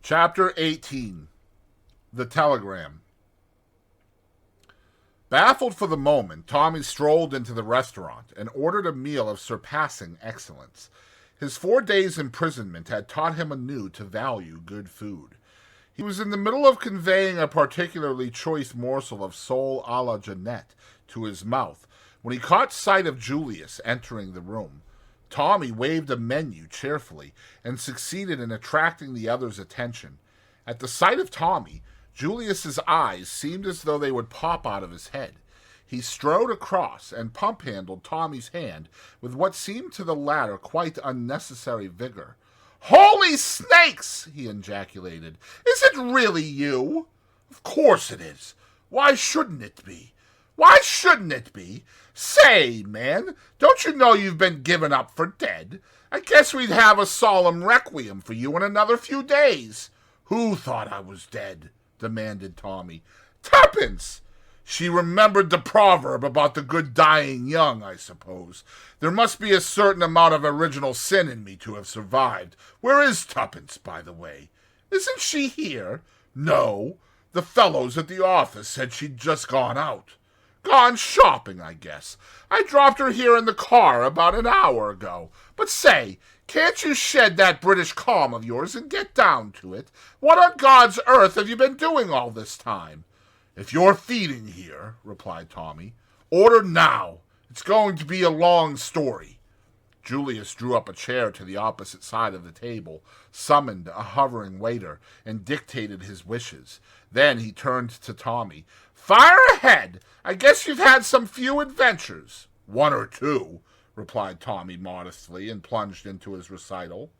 Chapter 18. The Telegram. Baffled for the moment, Tommy strolled into the restaurant and ordered a meal of surpassing excellence. His 4 days' imprisonment had taught him anew to value good food. He was in the middle of conveying a particularly choice morsel of sole a la Jeanette to his mouth when he caught sight of Julius entering the room. Tommy waved a menu cheerfully and succeeded in attracting the other's attention. At the sight of Tommy, Julius's eyes seemed as though they would pop out of his head. He strode across and pump-handled Tommy's hand with what seemed to the latter quite unnecessary vigor. "Holy snakes!" he ejaculated. "Is it really you?" "Of course it is. Why shouldn't it be? Why shouldn't it be? Say, man, don't you know you've been given up for dead? I guess we'd have a solemn requiem for you in another few days." "Who thought I was dead?" demanded Tommy. "Tuppence! She remembered the proverb about the good dying young, I suppose. There must be a certain amount of original sin in me to have survived. Where is Tuppence, by the way? Isn't she here?" "No. The fellows at the office said she'd just gone out." "Gone shopping, I guess. I dropped her here in the car about an hour ago. But say, can't you shed that British calm of yours and get down to it? What on God's earth have you been doing all this time?" "If you're feeding here," replied Tommy, "order now. It's going to be a long story." Julius drew up a chair to the opposite side of the table, summoned a hovering waiter, and dictated his wishes. Then he turned to Tommy. "Fire ahead. I guess you've had some few adventures." "1 or 2, replied Tommy modestly, and plunged into his recital.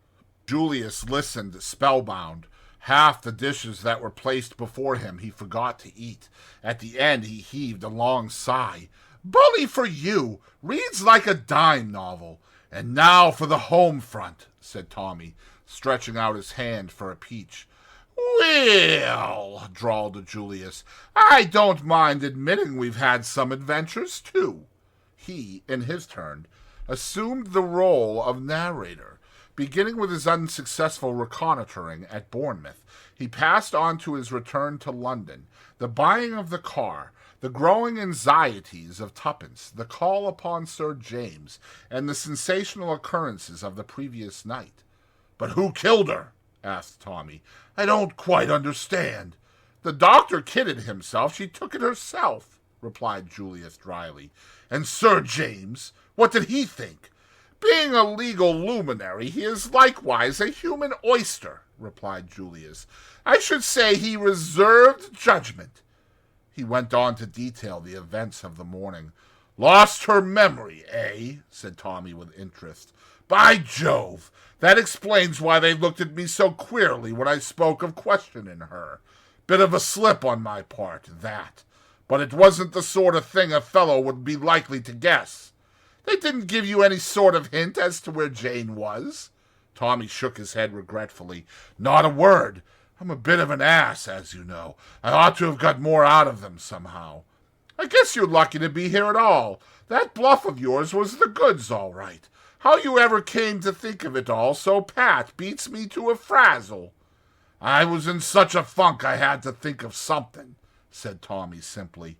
Julius listened spellbound. Half the dishes that were placed before him he forgot to eat. At the end he heaved a long sigh. "Bully for you! Reads like a dime novel. And now for the home front," said Tommy, stretching out his hand for a peach. "Well," drawled Julius, "I don't mind admitting we've had some adventures, too." He, in his turn, assumed the role of narrator. Beginning with his unsuccessful reconnoitering at Bournemouth, he passed on to his return to London, the buying of the car, the growing anxieties of Tuppence, the call upon Sir James, and the sensational occurrences of the previous night. "But who killed her?" asked Tommy. "I don't quite understand." "The doctor kidded himself. She took it herself," replied Julius dryly. "And Sir James? What did he think?" "Being a legal luminary, he is likewise a human oyster," replied Julius. "I should say he reserved judgment." He went on to detail the events of the morning. "Lost her memory, eh?" said Tommy with interest. "By Jove! That explains why they looked at me so queerly when I spoke of questioning her. Bit of a slip on my part, that. But it wasn't the sort of thing a fellow would be likely to guess. They didn't give you any sort of hint as to where Jane was?" Tommy shook his head regretfully. "Not a word. I'm a bit of an ass, as you know. I ought to have got more out of them somehow." "I guess you're lucky to be here at all. That bluff of yours was the goods, all right. How you ever came to think of it all so pat beats me to a frazzle." "I was in such a funk I had to think of something," said Tommy simply.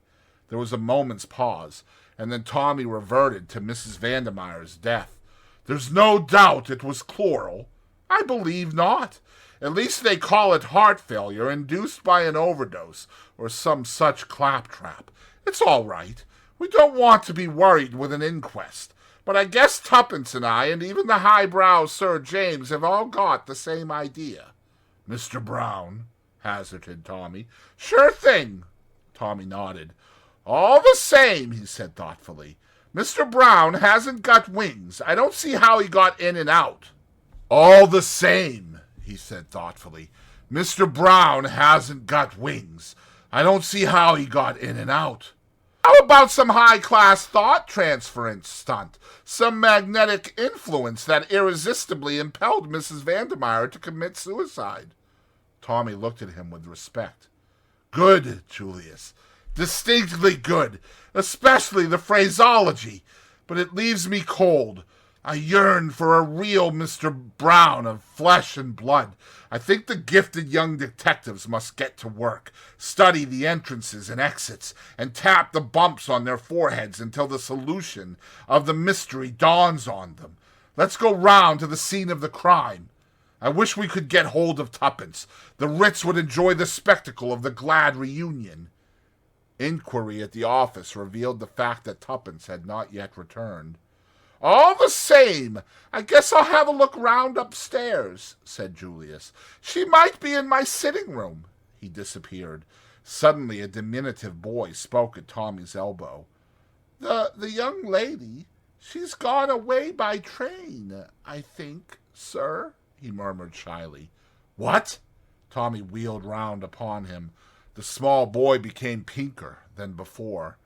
There was a moment's pause, and then Tommy reverted to Mrs. Vandemeyer's death. "There's no doubt it was chloral." "I believe not. At least they call it heart failure induced by an overdose, or some such claptrap. It's all right. We don't want to be worried with an inquest. But I guess Tuppence and I, and even the highbrow Sir James, have all got the same idea." "Mr. Brown?" hazarded Tommy. "Sure thing." Tommy nodded. "All the same," he said thoughtfully, "Mr. Brown hasn't got wings. I don't see how he got in and out." "All the same," he said thoughtfully, "Mr. Brown hasn't got wings. I don't see how he got in and out." "How about some high-class thought transference stunt? Some magnetic influence that irresistibly impelled Mrs. Vandemeyer to commit suicide?" Tommy looked at him with respect. "Good, Julius. Distinctly good, especially the phraseology. But it leaves me cold. I yearn for a real Mr. Brown of flesh and blood. I think the gifted young detectives must get to work, study the entrances and exits, and tap the bumps on their foreheads until the solution of the mystery dawns on them. Let's go round to the scene of the crime. I wish we could get hold of Tuppence. The Ritz would enjoy the spectacle of the glad reunion. Inquiry at the office revealed the fact that Tuppence had not yet returned. All the same, I guess I'll have a look round upstairs, said Julius. She might be in my sitting room. He disappeared. Suddenly a diminutive boy spoke at Tommy's elbow. The young lady, she's gone away by train, I think, sir, he murmured shyly. What? Tommy wheeled round upon him. The small boy became pinker than before.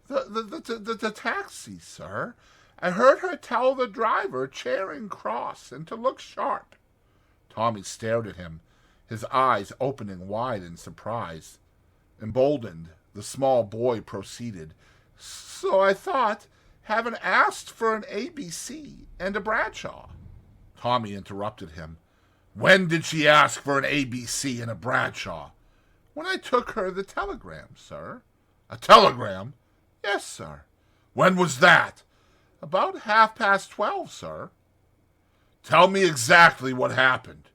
The taxi, sir. I heard her tell the driver Charing Cross and to look sharp. Tommy stared at him, his eyes opening wide in surprise. Emboldened, the small boy proceeded. So I thought, haven't asked for an ABC and a Bradshaw. Tommy interrupted him. When did she ask for an ABC and a Bradshaw? When I took her the telegram, sir. A telegram? Yes, sir. When was that? About 12:30, sir. Tell me exactly what happened.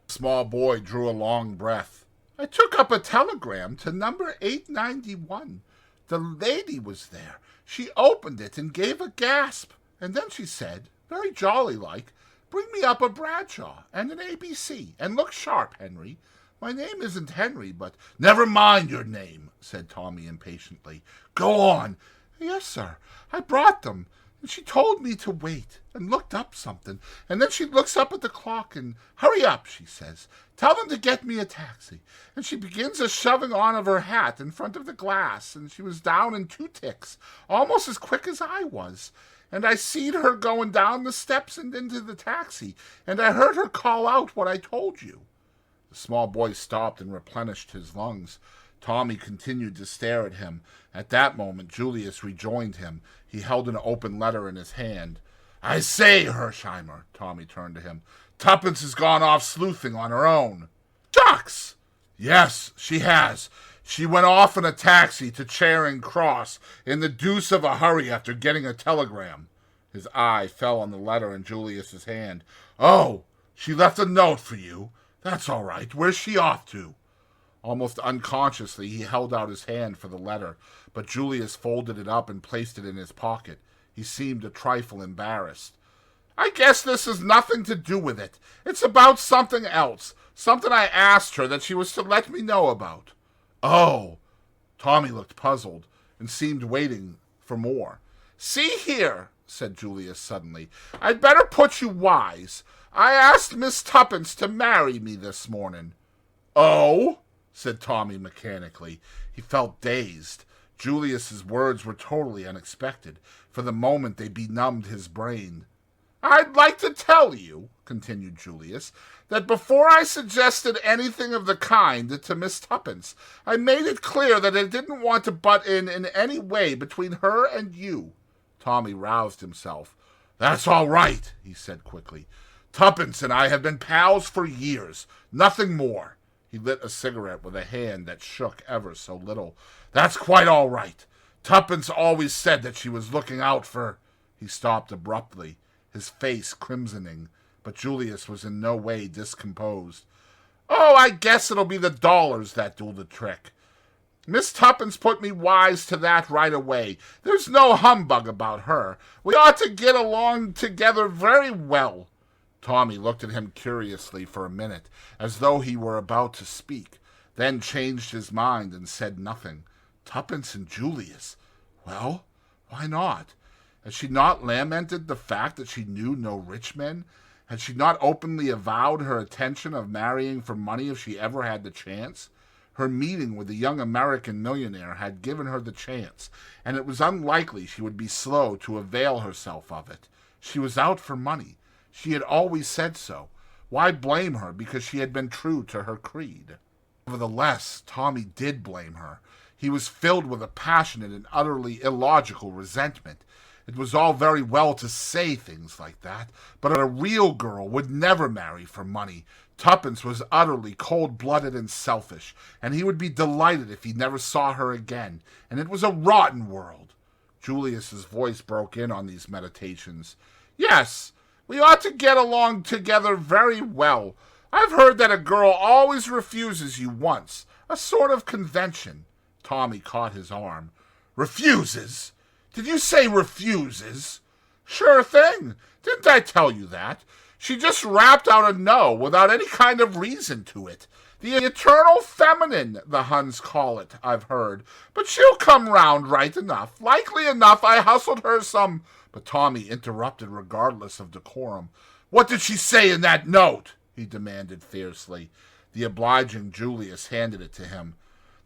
The small boy drew a long breath. I took up a telegram to number 891. The lady was there. She opened it and gave a gasp, and then she said, very jolly-like, bring me up a Bradshaw and an ABC, and look sharp, Henry. My name isn't Henry, but— Never mind your name, said Tommy impatiently. Go on. Yes, sir. I brought them. And she told me to wait, and looked up something, and then she looks up at the clock, and hurry up, she says. Tell them to get me a taxi. And she begins a shoving on of her hat in front of the glass, and she was down in 2 ticks, almost as quick as I was. And I seed her going down the steps and into the taxi, and I heard her call out what I told you. The small boy stopped and replenished his lungs. Tommy continued to stare at him. At that moment, Julius rejoined him. He held an open letter in his hand. I say, Hersheimer, Tommy turned to him, Tuppence has gone off sleuthing on her own. Shucks! Yes, she has. She went off in a taxi to Charing Cross in the deuce of a hurry after getting a telegram. His eye fell on the letter in Julius's hand. Oh, she left a note for you. That's all right. Where's she off to? Almost unconsciously, he held out his hand for the letter, but Julius folded it up and placed it in his pocket. He seemed a trifle embarrassed. I guess this has nothing to do with it. It's about something else, something I asked her that she was to let me know about. Oh. Tommy looked puzzled and seemed waiting for more. See here, said Julius suddenly, I'd better put you wise. I asked Miss Tuppence to marry me this morning. Oh? Said Tommy mechanically. He felt dazed. Julius's words were totally unexpected. For the moment they benumbed his brain. I'd like to tell you, continued Julius, that before I suggested anything of the kind to Miss Tuppence, I made it clear that I didn't want to butt in any way between her and you. Tommy roused himself. That's all right, he said quickly. Tuppence and I have been pals for years, nothing more. He lit a cigarette with a hand that shook ever so little. That's quite all right. Tuppence always said that she was looking out for— He stopped abruptly, his face crimsoning, but Julius was in no way discomposed. Oh, I guess it'll be the dollars that do the trick. Miss Tuppence put me wise to that right away. There's no humbug about her. We ought to get along together very well. Tommy looked at him curiously for a minute, as though he were about to speak, then changed his mind and said nothing. Tuppence and Julius. Well, why not? Had she not lamented the fact that she knew no rich men? Had she not openly avowed her intention of marrying for money if she ever had the chance? Her meeting with the young American millionaire had given her the chance, and it was unlikely she would be slow to avail herself of it. She was out for money. She had always said so. Why blame her because she had been true to her creed? Nevertheless, Tommy did blame her. He was filled with a passionate and utterly illogical resentment. It was all very well to say things like that, but a real girl would never marry for money. Tuppence was utterly cold-blooded and selfish, and he would be delighted if he never saw her again, and it was a rotten world. Julius's voice broke in on these meditations. Yes, we ought to get along together very well. I've heard that a girl always refuses you once, a sort of convention. Tommy caught his arm. Refuses? Did you say refuses? Sure thing. Didn't I tell you that? She just rapped out a no without any kind of reason to it. The eternal feminine, the Huns call it, I've heard. But she'll come round right enough. Likely enough I hustled her some... But Tommy interrupted regardless of decorum. What did she say in that note? He demanded fiercely. The obliging Julius handed it to him.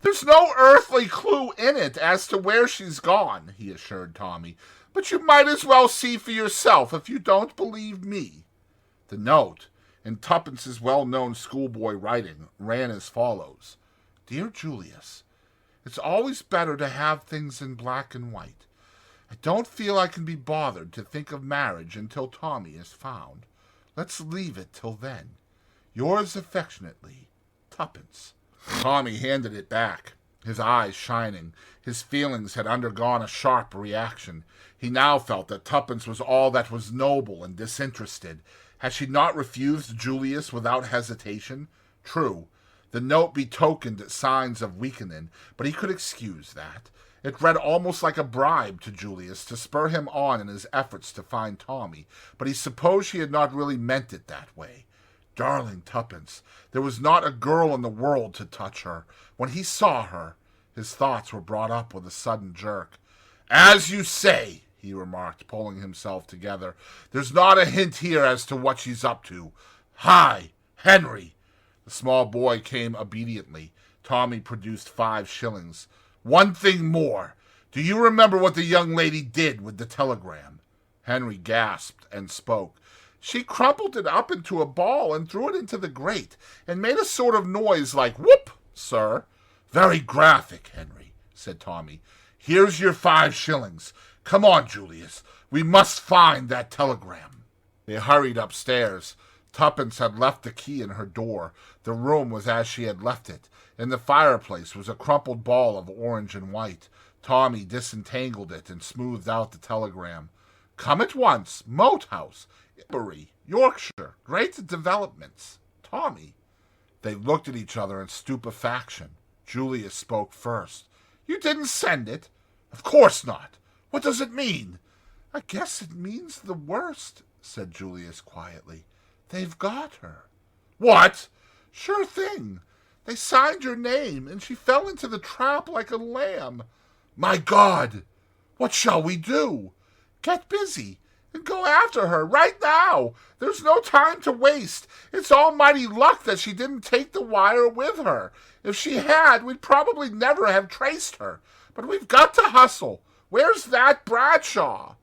There's no earthly clue in it as to where she's gone, he assured Tommy. But you might as well see for yourself if you don't believe me. The note, in Tuppence's well-known schoolboy writing, ran as follows. Dear Julius, it's always better to have things in black and white. I don't feel I can be bothered to think of marriage until Tommy is found. Let's leave it till then. Yours affectionately, Tuppence. Tommy handed it back, his eyes shining. His feelings had undergone a sharp reaction. He now felt that Tuppence was all that was noble and disinterested. Had she not refused Julius without hesitation? True, the note betokened signs of weakening, but he could excuse that. It read almost like a bribe to Julius to spur him on in his efforts to find Tommy, but he supposed she had not really meant it that way. Darling Tuppence, there was not a girl in the world to touch her. When he saw her, his thoughts were brought up with a sudden jerk. As you say, he remarked, pulling himself together, there's not a hint here as to what she's up to. Hi, Henry. The small boy came obediently. Tommy produced 5 shillings. One thing more. Do you remember what the young lady did with the telegram? Henry gasped and spoke. She crumpled it up into a ball and threw it into the grate, and made a sort of noise like whoop, sir. Very graphic, Henry, said Tommy. Here's your 5 shillings. Come on, Julius. We must find that telegram. They hurried upstairs. Tuppence had left the key in her door. The room was as she had left it. In the fireplace was a crumpled ball of orange and white. Tommy disentangled it and smoothed out the telegram. Come at once. Moat House. Adversary, Yorkshire. Great developments. Tommy. They looked at each other in stupefaction. Julius spoke first. You didn't send it? Of course not. What does it mean? I guess it means the worst, said Julius quietly. They've got her. What? Sure thing. They signed your name, and she fell into the trap like a lamb. My God! What shall we do? Get busy and go after her right now. There's no time to waste. It's almighty luck that she didn't take the wire with her. If she had, we'd probably never have traced her. But we've got to hustle. Where's that Bradshaw?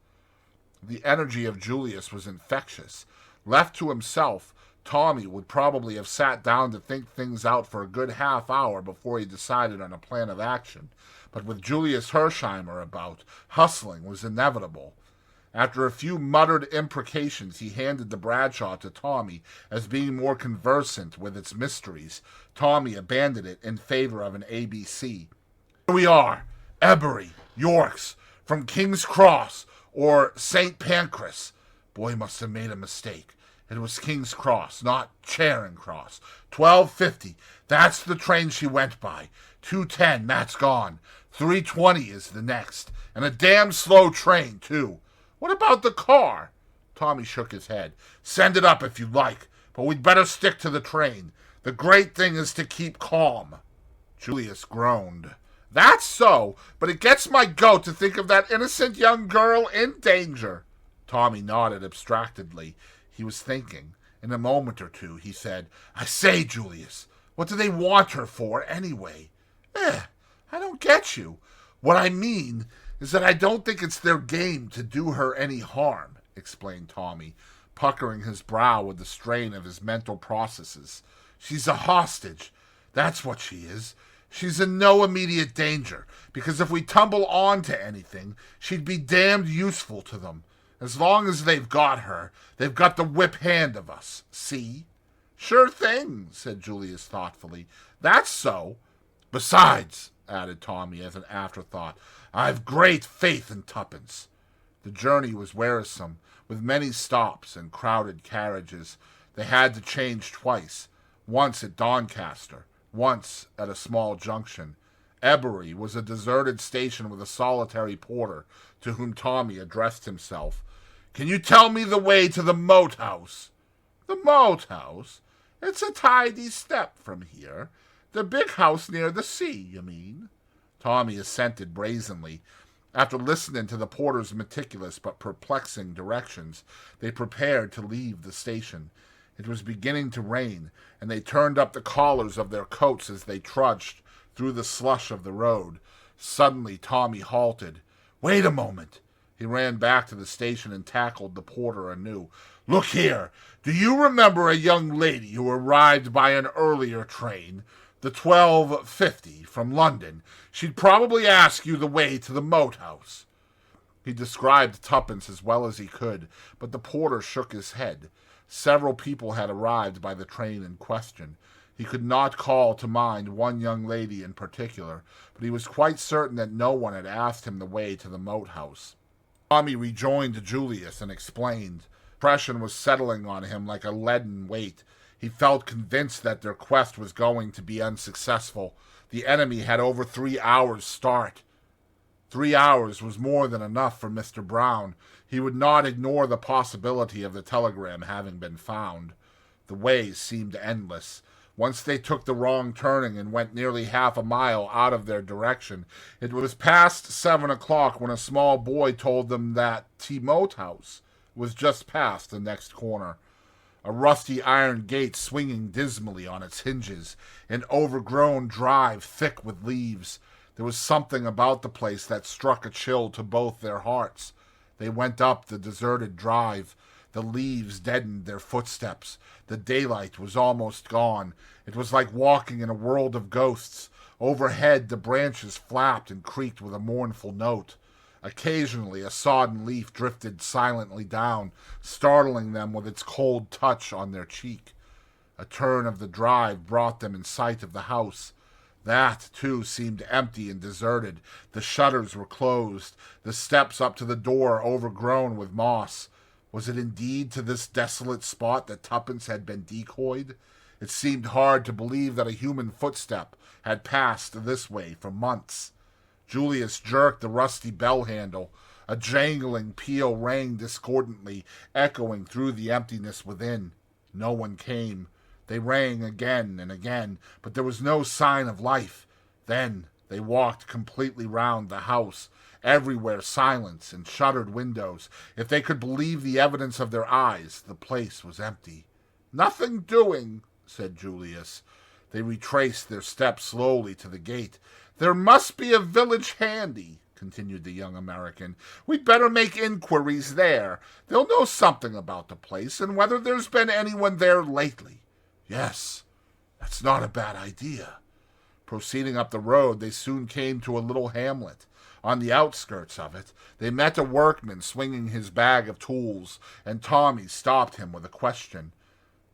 The energy of Julius was infectious. Left to himself, Tommy would probably have sat down to think things out for a good half hour before he decided on a plan of action. But with Julius Hersheimer about, hustling was inevitable. After a few muttered imprecations, he handed the Bradshaw to Tommy as being more conversant with its mysteries. Tommy abandoned it in favor of an ABC. Here we are, Ebury, Yorks, from King's Cross, or St. Pancras. Boy must have made a mistake. It was King's Cross, not Charing Cross. 12:50. That's the train she went by. 2:10. That's gone. 3:20 is the next. And a damn slow train, too. What about the car? Tommy shook his head. Send it up if you like, but we'd better stick to the train. The great thing is to keep calm. Julius groaned. That's so, but it gets my goat to think of that innocent young girl in danger. Tommy nodded abstractedly. He was thinking. In a moment or two, he said, I say, Julius, what do they want her for, anyway? I don't get you. What I mean is that I don't think it's their game to do her any harm, explained Tommy, puckering his brow with the strain of his mental processes. She's a hostage. That's what she is. She's in no immediate danger, because if we tumble on to anything, she'd be damned useful to them. As long as they've got her, they've got the whip hand of us. See? Sure thing, said Julius thoughtfully. That's so. Besides, added Tommy as an afterthought, I've great faith in Tuppence. The journey was wearisome, with many stops and crowded carriages. They had to change twice, once at Doncaster, once at a small junction. Ebury was a deserted station with a solitary porter, to whom Tommy addressed himself. Can you tell me the way to the Moat House? The Moat House? It's a tidy step from here. The big house near the sea, you mean? Tommy assented brazenly. After listening to the porter's meticulous but perplexing directions, they prepared to leave the station. It was beginning to rain, and they turned up the collars of their coats as they trudged through the slush of the road. Suddenly Tommy halted. Wait a moment. He ran back to the station and tackled the porter anew. Look here, do you remember a young lady who arrived by an earlier train, the 12:50 from London? She'd probably ask you the way to the Moat House. He described Tuppence as well as he could, but the porter shook his head. Several people had arrived by the train in question. He could not call to mind one young lady in particular, but he was quite certain that no one had asked him the way to the Moat House. Tommy rejoined Julius and explained. Depression was settling on him like a leaden weight. He felt convinced that their quest was going to be unsuccessful. The enemy had over 3 hours' start. 3 hours was more than enough for Mr. Brown. He would not ignore the possibility of the telegram having been found. The way seemed endless. Once they took the wrong turning and went nearly half a mile out of their direction. It was past 7 o'clock when a small boy told them that the Moat House was just past the next corner. A rusty iron gate swinging dismally on its hinges, an overgrown drive thick with leaves. There was something about the place that struck a chill to both their hearts. They went up the deserted drive. The leaves deadened their footsteps. The daylight was almost gone. It was like walking in a world of ghosts. Overhead, the branches flapped and creaked with a mournful note. Occasionally, a sodden leaf drifted silently down, startling them with its cold touch on their cheek. A turn of the drive brought them in sight of the house. That, too, seemed empty and deserted. The shutters were closed, the steps up to the door overgrown with moss. Was it indeed to this desolate spot that Tuppence had been decoyed? It seemed hard to believe that a human footstep had passed this way for months. Julius jerked the rusty bell handle. A jangling peal rang discordantly, echoing through the emptiness within. No one came. They rang again and again, but there was no sign of life. Then they walked completely round the house. Everywhere silence and shuttered windows. If they could believe the evidence of their eyes, the place was empty. Nothing doing, said Julius. They retraced their steps slowly to the gate. There must be a village handy, continued the young American. We'd better make inquiries there. They'll know something about the place and whether there's been anyone there lately. Yes, that's not a bad idea. Proceeding up the road, they soon came to a little hamlet. On the outskirts of it, they met a workman swinging his bag of tools, and Tommy stopped him with a question.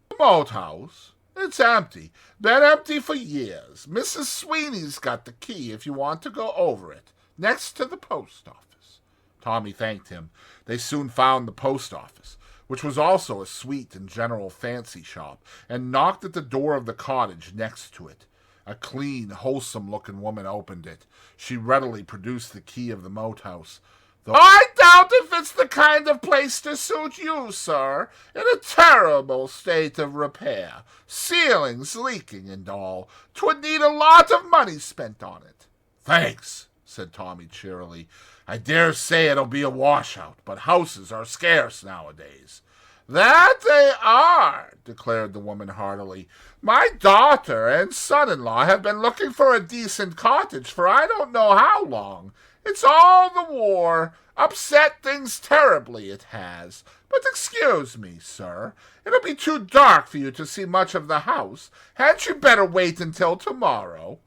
The Moat House? It's empty. Been empty for years. Mrs. Sweeney's got the key if you want to go over it. Next to the post office. Tommy thanked him. They soon found the post office, which was also a sweet and general fancy shop, and knocked at the door of the cottage next to it. A clean, wholesome-looking woman opened it. She readily produced the key of the Moat House. I doubt if it's the kind of place to suit you, sir. In a terrible state of repair. Ceilings leaking and all. 'Twould need a lot of money spent on it. Thanks, said Tommy cheerily. I dare say it'll be a washout, but houses are scarce nowadays. That they are, declared the woman heartily. My daughter and son-in-law have been looking for a decent cottage for I don't know how long. It's all the war. Upset things terribly, it has. But excuse me, sir. It'll be too dark for you to see much of the house. Hadn't you better wait until tomorrow?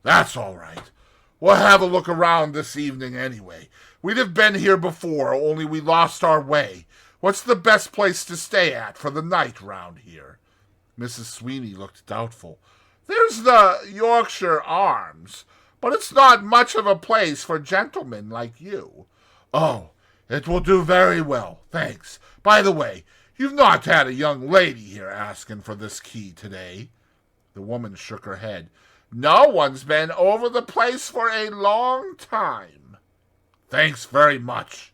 That's all right. We'll have a look around this evening anyway. We'd have been here before, only we lost our way. What's the best place to stay at for the night round here?" Mrs. Sweeney looked doubtful. "There's the Yorkshire Arms, but it's not much of a place for gentlemen like you." "Oh, it will do very well, thanks. By the way, you've not had a young lady here asking for this key today?" The woman shook her head. "No one's been over the place for a long time." "Thanks very much."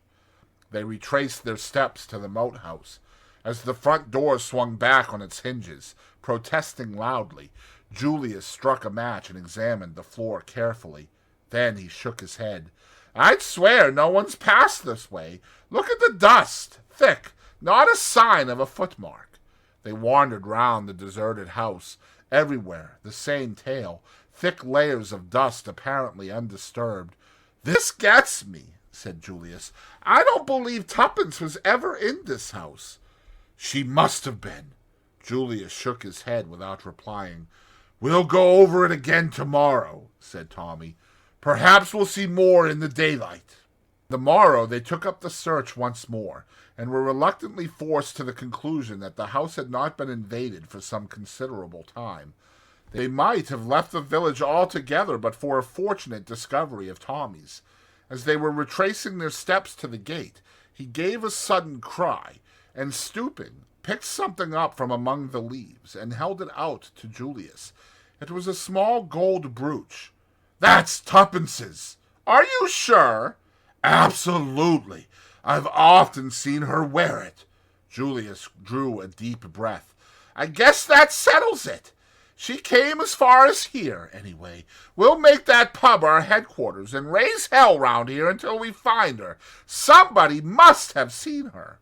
They retraced their steps to the moat house. As the front door swung back on its hinges, protesting loudly, Julius struck a match and examined the floor carefully. Then he shook his head. "I'd swear no one's passed this way. Look at the dust, thick, not a sign of a footmark." They wandered round the deserted house. Everywhere the same tale, thick layers of dust apparently undisturbed. "This gets me," said Julius. "I don't believe Tuppence was ever in this house." "She must have been." Julius shook his head without replying. "We'll go over it again tomorrow," said Tommy. "Perhaps we'll see more in the daylight." The morrow they took up the search once more, and were reluctantly forced to the conclusion that the house had not been invaded for some considerable time. They might have left the village altogether but for a fortunate discovery of Tommy's. As they were retracing their steps to the gate, he gave a sudden cry, and stooping, picked something up from among the leaves, and held it out to Julius. It was a small gold brooch. "That's Tuppence's." "Are you sure?" "Absolutely. I've often seen her wear it." Julius drew a deep breath. "I guess that settles it. She came as far as here, anyway. We'll make that pub our headquarters and raise hell round here until we find her. Somebody must have seen her."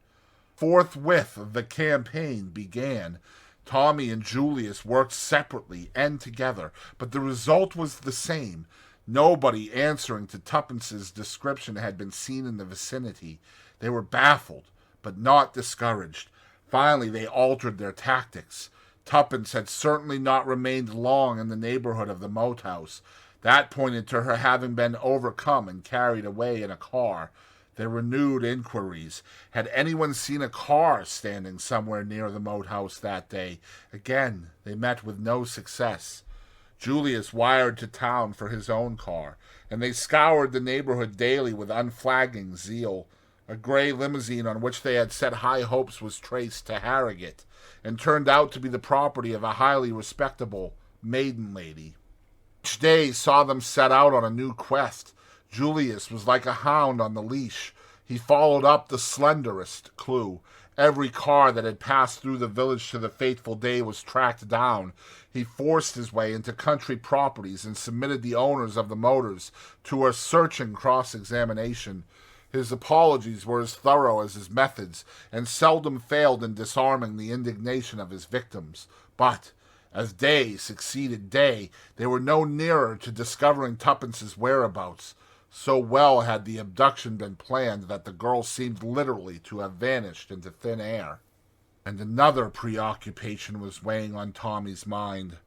Forthwith the campaign began. Tommy and Julius worked separately and together, but the result was the same. Nobody answering to Tuppence's description had been seen in the vicinity. They were baffled, but not discouraged. Finally they altered their tactics. Tuppence had certainly not remained long in the neighborhood of the moat house. That pointed to her having been overcome and carried away in a car. They renewed inquiries. Had anyone seen a car standing somewhere near the moat house that day? Again, they met with no success. Julius wired to town for his own car, and they scoured the neighborhood daily with unflagging zeal. A gray limousine on which they had set high hopes was traced to Harrogate, and turned out to be the property of a highly respectable maiden lady. Each day saw them set out on a new quest. Julius was like a hound on the leash. He followed up the slenderest clue. Every car that had passed through the village to the fateful day was tracked down. He forced his way into country properties and submitted the owners of the motors to a searching cross-examination. His apologies were as thorough as his methods, and seldom failed in disarming the indignation of his victims. But, as day succeeded day, they were no nearer to discovering Tuppence's whereabouts. So well had the abduction been planned that the girl seemed literally to have vanished into thin air. And another preoccupation was weighing on Tommy's mind.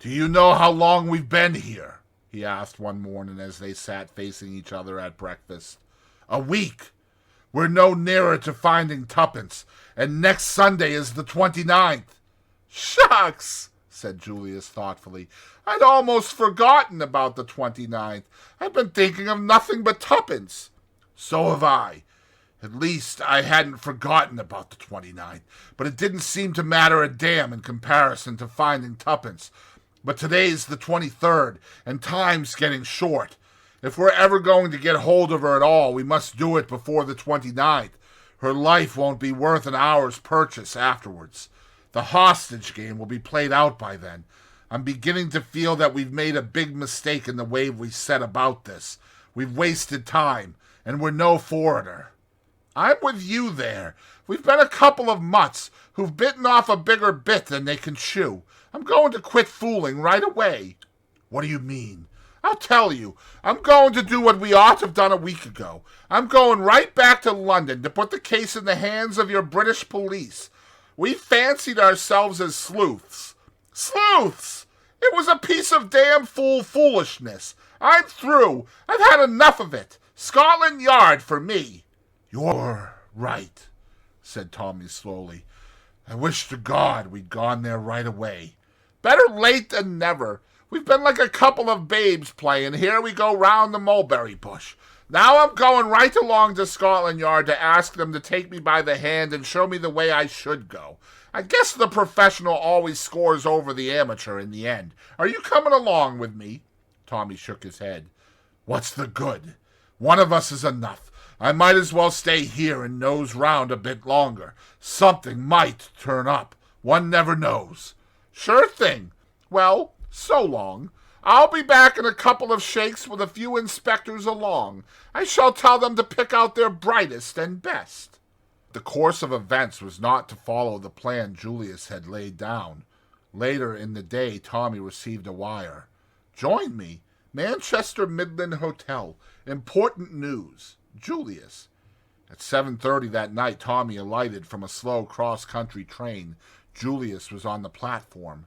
"Do you know how long we've been here?" he asked one morning as they sat facing each other at breakfast. "A week. We're no nearer to finding Tuppence, and next Sunday is the 29th. "Shucks," said Julius thoughtfully. "I'd almost forgotten about the 29th. I've been thinking of nothing but Tuppence." "So have I. At least I hadn't forgotten about the 29th, but it didn't seem to matter a damn in comparison to finding Tuppence. But today's the 23rd, and time's getting short. If we're ever going to get hold of her at all, we must do it before the 29th. Her life won't be worth an hour's purchase afterwards. The hostage game will be played out by then. I'm beginning to feel that we've made a big mistake in the way we set about this. We've wasted time, and we're no foreigner." "I'm with you there. We've been a couple of mutts who've bitten off a bigger bit than they can chew. I'm going to quit fooling right away." "What do you mean?" "I'll tell you. I'm going to do what we ought to have done a week ago. I'm going right back to London to put the case in the hands of your British police. We fancied ourselves as sleuths. Sleuths! It was a piece of damn foolishness. I'm through. I've had enough of it. Scotland Yard for me. You're right, said Tommy slowly. I wish to God we'd gone there right away. Better late than never. We've been like a couple of babes playing. Here we go round the mulberry bush. Now I'm going right along to Scotland Yard to ask them to take me by the hand and show me the way I should go. I guess the professional always scores over the amateur in the end. Are you coming along with me? Tommy shook his head. What's the good? One of us is enough. I might as well stay here and nose round a bit longer. Something might turn up. One never knows. Sure thing. Well, so long. I'll be back in a couple of shakes with a few inspectors along. I shall tell them to pick out their brightest and best. The course of events was not to follow the plan Julius had laid down. Later in the day, Tommy received a wire. Join me. Manchester Midland Hotel. Important news. Julius. At 7:30 that night, Tommy alighted from a slow cross-country train. Julius was on the platform.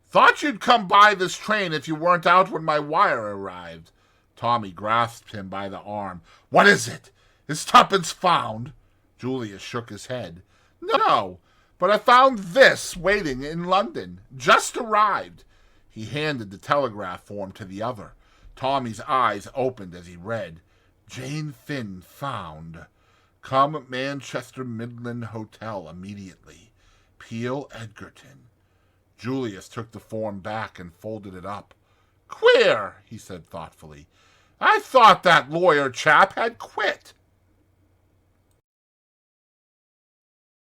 Thought you'd come by this train if you weren't out when my wire arrived. Tommy grasped him by the arm. What is it? Is tuppence found? Julius shook his head. No, but I found this waiting in London. Just arrived. He handed the telegraph form to the other. Tommy's eyes opened as he read. Jane Finn found. Come Manchester Midland Hotel immediately. Peel Edgerton. Julius took the form back and folded it up. Queer, he said thoughtfully. I thought that lawyer chap had quit.